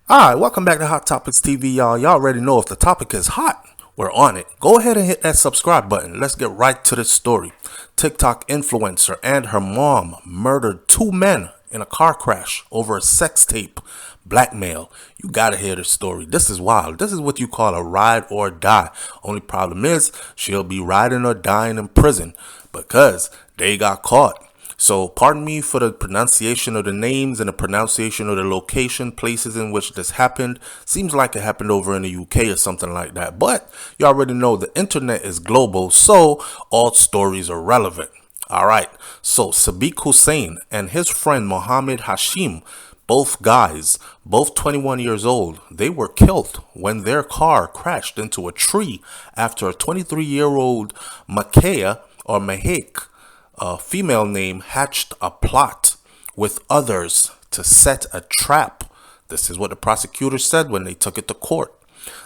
Alright, welcome back to Hot Topics TV, y'all. Y'all already know if the topic is hot, we're on it. Go ahead and hit that subscribe button. Let's get right to this story. TikTok influencer and her mom murdered two men in a car crash over a sex tape. Blackmail. You gotta hear this story. This is wild. This is what you call a ride or die. Only problem is she'll be riding or dying in prison because they got caught. So pardon me for the pronunciation of the names and the pronunciation of the location, places in which this happened. Seems like it happened over in the UK or something like that. But you already know the internet is global, so all stories are relevant. All right. So Sadiq Hussein and his friend Mohammed Hashim, both guys, both 21 years old, they were killed when their car crashed into a tree after a 23-year-old Makaya or Mahek, a female name, hatched a plot with others to set a trap. This is what the prosecutors said when they took it to court.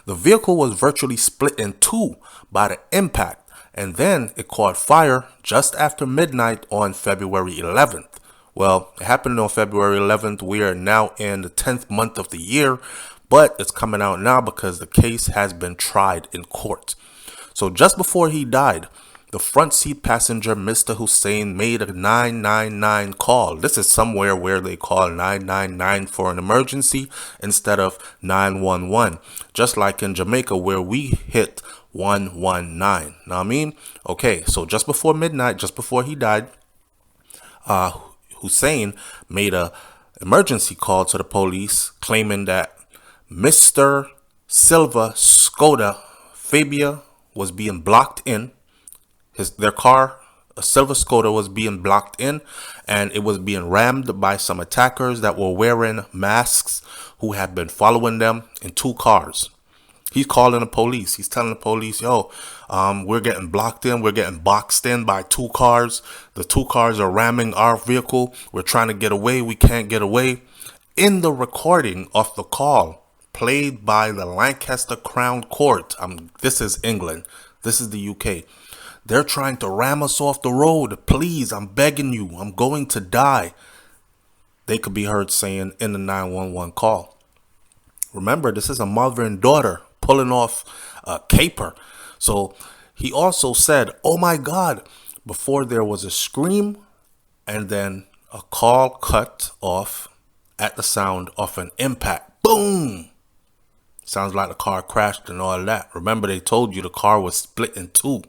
The vehicle was virtually split in two by the impact, and then it caught fire just after midnight on February 11th. Well, it happened on February 11th. We are now in the 10th month of the year, but it's coming out now because the case has been tried in court. So just before he died, the front seat passenger, Mr. Hussein, made a 999 call. This is somewhere where they call 999 for an emergency instead of 911. Just like in Jamaica where we hit 119. Know what I mean? Okay, so just before midnight, just before he died, Hussein made a emergency call to the police claiming that Mr. Silva Skoda Fabia was being blocked in. Their car, a silver Skoda, was being blocked in, and it was being rammed by some attackers that were wearing masks who had been following them in two cars. He's calling the police. He's telling the police, yo, we're getting blocked in. We're getting boxed in by two cars. The two cars are ramming our vehicle. We're trying to get away. We can't get away. In the recording of the call played by the Lancaster Crown Court, this is England. This is the UK. They're trying to ram us off the road. Please, I'm begging you. I'm going to die. They could be heard saying in the 911 call. Remember, this is a mother and daughter pulling off a caper. So he also said, oh my God, before there was a scream and then a call cut off at the sound of an impact. Boom! Sounds like the car crashed and all that. Remember, they told you the car was split in two.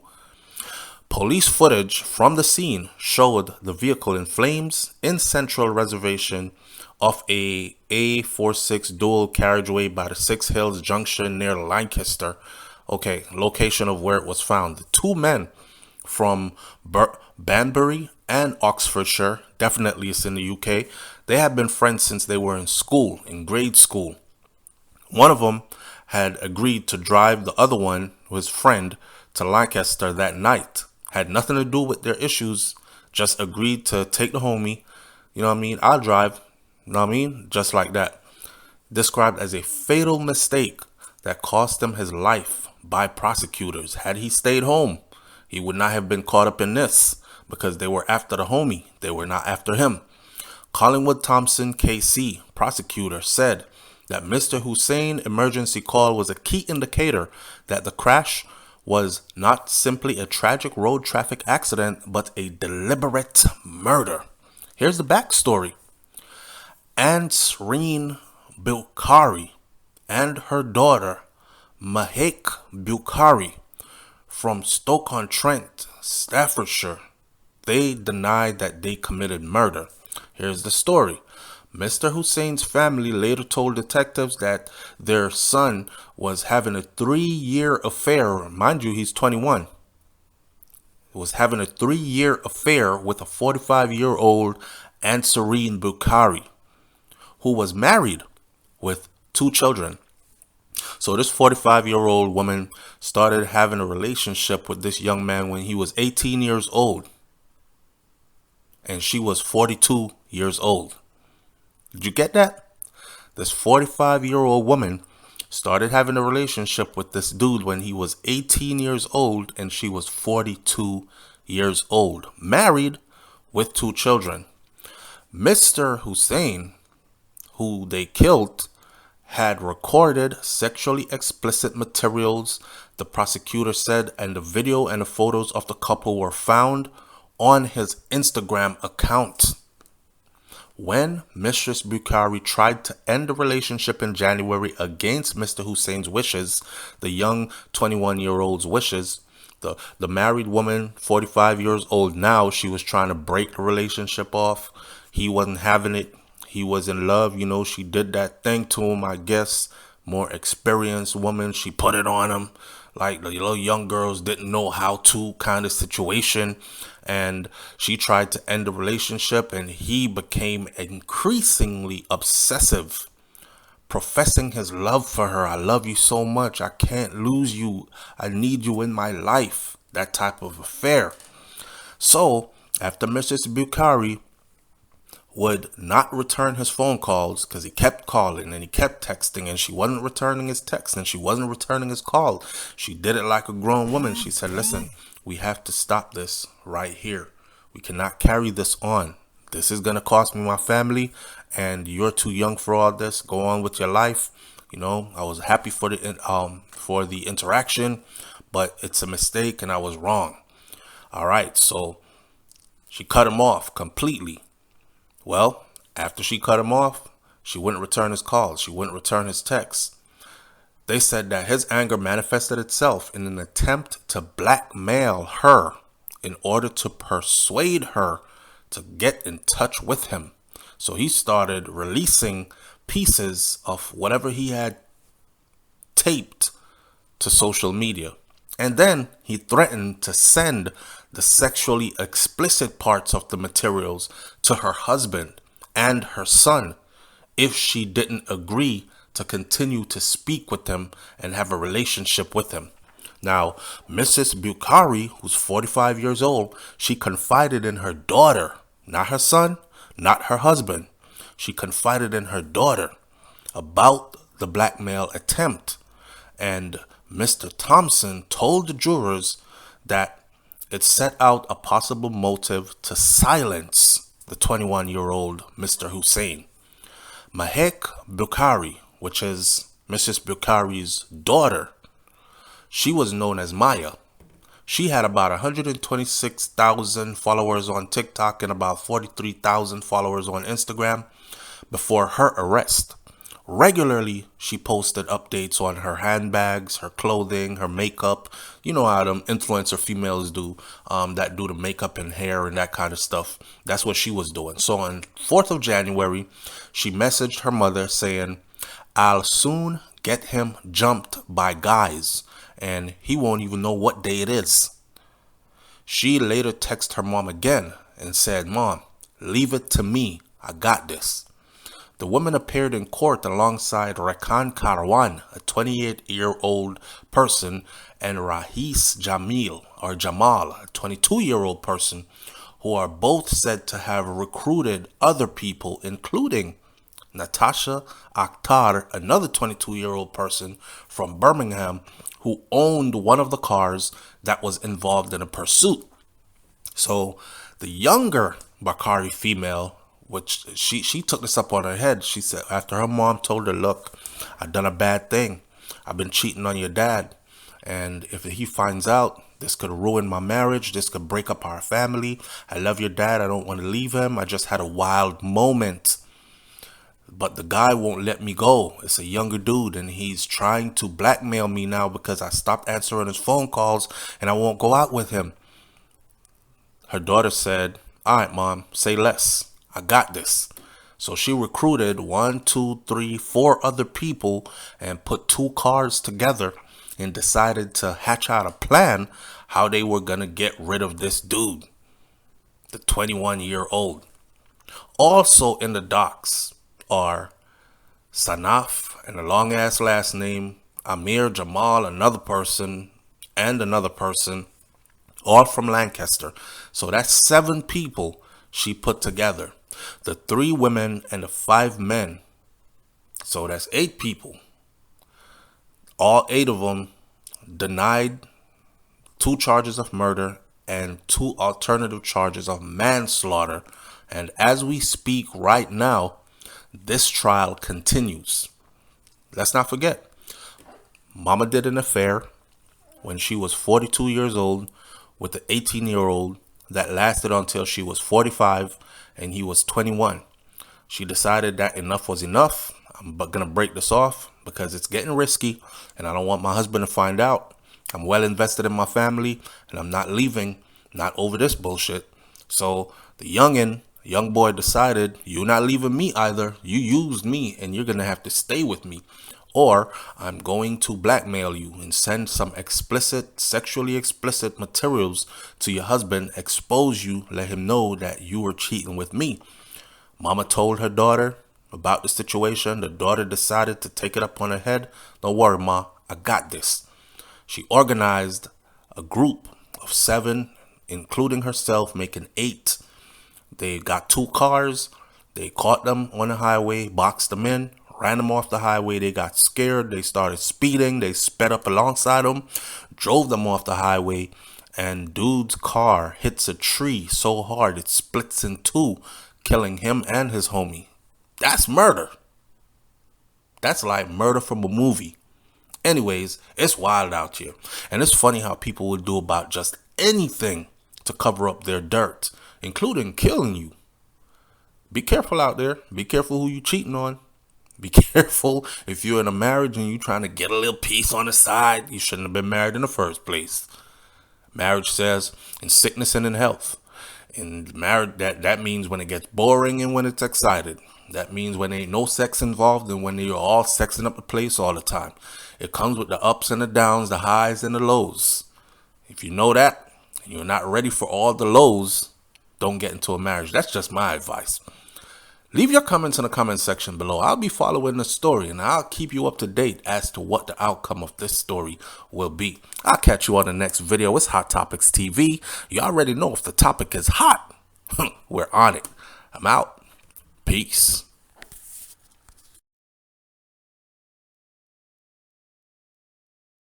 Police footage from the scene showed the vehicle in flames in Central Reservation of a A46 dual carriageway by the Six Hills Junction near Lancaster. Okay, location of where it was found. The two men from Banbury and Oxfordshire, definitely it's in the UK, they had been friends since they were in school, in grade school. One of them had agreed to drive the other one, his friend, to Lancaster that night. Had nothing to do with their issues, just agreed to take the homie, you know what I mean? I'll drive, you know what I mean? Just like that. Described as a fatal mistake that cost him his life by prosecutors. Had he stayed home, he would not have been caught up in this because they were after the homie. They were not after him. Collingwood Thompson, KC, prosecutor, said that Mr. Hussein emergency call was a key indicator that the crash was not simply a tragic road traffic accident, but a deliberate murder. Here's the backstory. Ansreen Bukhari and her daughter, Mahek Bukhari, from Stoke-on-Trent, Staffordshire, they denied that they committed murder. Here's the story. Mr. Hussein's family later told detectives that their son was having a 3-year affair. Mind you, he's 21. He was having a 3-year affair with a 45-year-old Ansreen Bukhari, who was married with 2 children. So this 45-year-old woman started having a relationship with this young man when he was 18 years old. And she was 42 years old. Did you get that? This 45-year-old woman started having a relationship with this dude when he was 18 years old and she was 42 years old. Married with 2 children. Mr. Hussein, who they killed, had recorded sexually explicit materials, the prosecutor said, and the video and the photos of the couple were found on his Instagram account. When Mistress Bukhari tried to end the relationship in January against Mr. Hussein's wishes, the young 21-year-old's wishes, the married woman, 45 years old now, she was trying to break the relationship off. He wasn't having it. He was in love. She did that thing to him, I guess. More experienced woman. She put it on him. Like the little young girls didn't know how to kind of situation. And she tried to end the relationship, and he became increasingly obsessive, professing his love for her. I love you so much. I can't lose you. I need you in my life. That type of affair. So after Mrs. Bukhari would not return his phone calls because he kept calling and he kept texting, and she wasn't returning his text and she wasn't returning his call. She did it like a grown woman. She said, listen, we have to stop this right here. We cannot carry this on. This is going to cost me my family, and you're too young for all this. Go on with your life. I was happy for the interaction, but it's a mistake and I was wrong. All right, so she cut him off completely. Well, after she cut him off, she wouldn't return his calls. She wouldn't return his texts. They said that his anger manifested itself in an attempt to blackmail her in order to persuade her to get in touch with him. So he started releasing pieces of whatever he had taped to social media. And then he threatened to send the sexually explicit parts of the materials to her husband and her son if she didn't agree to continue to speak with him and have a relationship with him. Now, Mrs. Bukhari, who's 45 years old, she confided in her daughter, not her son, not her husband. She confided in her daughter about the blackmail attempt. And Mr. Thompson told the jurors that it set out a possible motive to silence the 21-year-old Mr. Hussein. Mahek Bukhari, which is Mrs. Bukhari's daughter, she was known as Maya. She had about 126,000 followers on TikTok and about 43,000 followers on Instagram before her arrest. Regularly, she posted updates on her handbags, her clothing, her makeup. You know how them influencer females do, that do the makeup and hair and that kind of stuff. That's what she was doing. So on 4th of January, she messaged her mother saying, I'll soon get him jumped by guys, and he won't even know what day it is. She later texted her mom again and said, Mom, leave it to me. I got this. The woman appeared in court alongside Rekan Karwan, a 28-year-old person, and Rahis Jamal, a 22-year-old person, who are both said to have recruited other people, including Natasha Akhtar, another 22-year-old person from Birmingham, who owned one of the cars that was involved in a pursuit. So the younger Bukhari female, which she took this up on her head. She said after her mom told her, look, I've done a bad thing. I've been cheating on your dad. And if he finds out, this could ruin my marriage. This could break up our family. I love your dad. I don't want to leave him. I just had a wild moment. But the guy won't let me go. It's a younger dude, and he's trying to blackmail me now because I stopped answering his phone calls and I won't go out with him. Her daughter said, all right, Mom, say less. I got this. So she recruited 1, 2, 3, 4 other people and put 2 cars together and decided to hatch out a plan how they were going to get rid of this dude, the 21-year-old. Also in the docks are Sanaf, and a long ass last name, Amir Jamal, another person, and another person, all from Lancaster. So that's 7 people she put together. The 3 women and the 5 men. So that's 8 people. All 8 of them denied 2 charges of murder and 2 alternative charges of manslaughter. And as we speak right now, this trial continues. let's not forget, Mama did an affair when she was 42 years old with an 18-year-old that lasted until she was 45 and he was 21. She decided that enough was enough. I'm going to break this off because it's getting risky and I don't want my husband to find out. I'm well invested in my family and I'm not leaving, not over this bullshit. So the young boy decided, you're not leaving me either. You used me and you're going to have to stay with me. Or I'm going to blackmail you and send some sexually explicit materials to your husband, expose you, let him know that you were cheating with me. Mama told her daughter about the situation. The daughter decided to take it up on her head. Don't worry, Ma, I got this. She organized a group of 7, including herself, making 8. They got 2 cars. They caught them on the highway, boxed them in, ran them off the highway. They got scared. They started speeding. They sped up alongside them, drove them off the highway, and dude's car hits a tree so hard it splits in 2, killing him and his homie. That's murder. That's like murder from a movie. Anyways, it's wild out here. And it's funny how people would do about just anything to cover up their dirt, including killing you. Be careful out there. Be careful who you cheating on. Be careful if you're in a marriage and you're trying to get a little piece on the side. You shouldn't have been married in the first place. Marriage says in sickness and in health. In marriage, that means when it gets boring and when it's excited. That means when there ain't no sex involved and when you're all sexing up the place all the time. It comes with the ups and the downs, the highs and the lows. If you know that and you're not ready for all the lows, don't get into a marriage. That's just my advice. Leave your comments in the comment section below. I'll be following the story and I'll keep you up to date as to what the outcome of this story will be. I'll catch you on the next video. It's Hot Topics TV. You already know if the topic is hot, we're on it. I'm out. Peace.